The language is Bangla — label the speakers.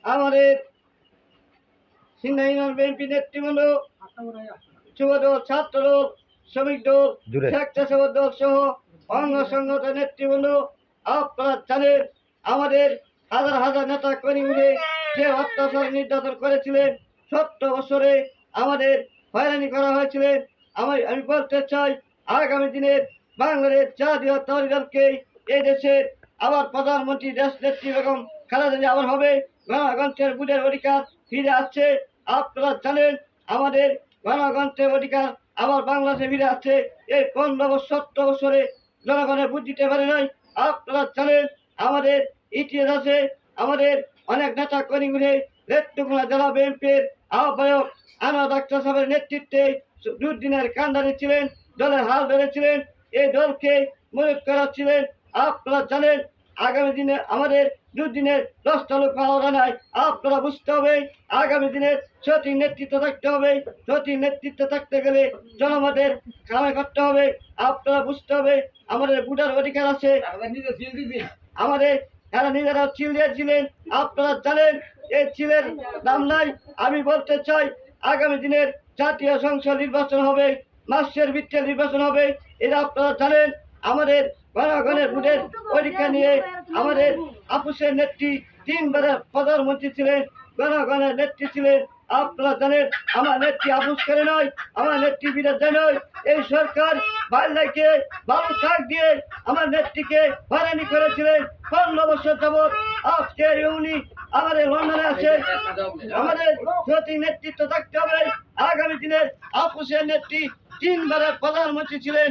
Speaker 1: আমাদের সিংড়া ইউনিয়ন বিএনপি নেতৃবৃন্দ, যুবদল, ছাত্রদল, শ্রমিক দল, স্বেচ্ছাসেবক দল সহ অঙ্গ সংগঠন নেতৃবৃন্দ, আপনারা জানেন আমাদের হাজার হাজার নেতা কর্মীদের যে অত্যাচার নির্যাতন করেছিলেন, 70 বছরে আমাদের হয়রানি করা হয়েছিল। আমি বলতে চাই, আগামী দিনের বাংলাদেশ জাতীয়তাবাদী দলকে এই দেশের আবার প্রধানমন্ত্রী দেশ নেত্রী বেগম খালেদা জিয়া আবার হবে। গণতন্ত্রের বুঝের অধিকার ফিরে আসছে। আপনারা জানেন আমাদের গণতন্ত্রের অধিকার আবার বাংলাদেশে ফিরে আসছে। এই 70 বছরে জনগণের বুঝ দিতে পারে নাই। আপনারা জানেন আমাদের ইতিহাসে আমাদের অনেক নেতা কর্মীদের নেতৃত্বগুলো জেলা বিএনপির আহ্বায়ক আনোয়ার ডাক্তার সাহেবের নেতৃত্বে দুর্দিনের কান্দারি ছিলেন, দলের হাল ধরেছিলেন, এই দলকে মদত করাচ্ছিলেন। আপনারা জানেন আগামী দিনে আমাদের দুর্দিনের 10টা লোক পাওয়া নাই। আপনারা বুঝতে হবে আগামী দিনের সঠিক নেতৃত্ব থাকতে হবে। সঠিক নেতৃত্ব থাকতে গেলে জনমতের কামাই করতে হবে। আপনারা বুঝতে হবে আমাদের ভোটার অধিকার আছে। আমাদের এরা নিজেরা চিল দিয়েছিলেন। আপনারা জানেন এই চিলের দাম নাই। আমি বলতে চাই আগামী দিনের জাতীয় সংসদ নির্বাচন হবে, মাসের ভিত্তিতে নির্বাচন হবে। এটা আপনারা জানেন আমাদের জনগণের ভোটের অধিকার নিয়ে আমাদের আপুসের নেত্রী 3 বারের প্রধানমন্ত্রী ছিলেন, জনগণের নেত্রী ছিলেন। আপনারা জানেন আমার নেত্রী আপুস করে নয়, আমার নেত্রী বিরুদ্ধে নয়। এই সরকার বাল্লাইকে বালু শাক দিয়ে আমার নেত্রীকে হয়রানি করেছিলেন 15 বছর যাবৎ। আজকে উনি আমাদের লন্ডনে আছে। আমাদের সঠিক নেতৃত্ব থাকতে হবে। আগামী দিনের আপুসের নেত্রী 3 বারের প্রধানমন্ত্রী ছিলেন।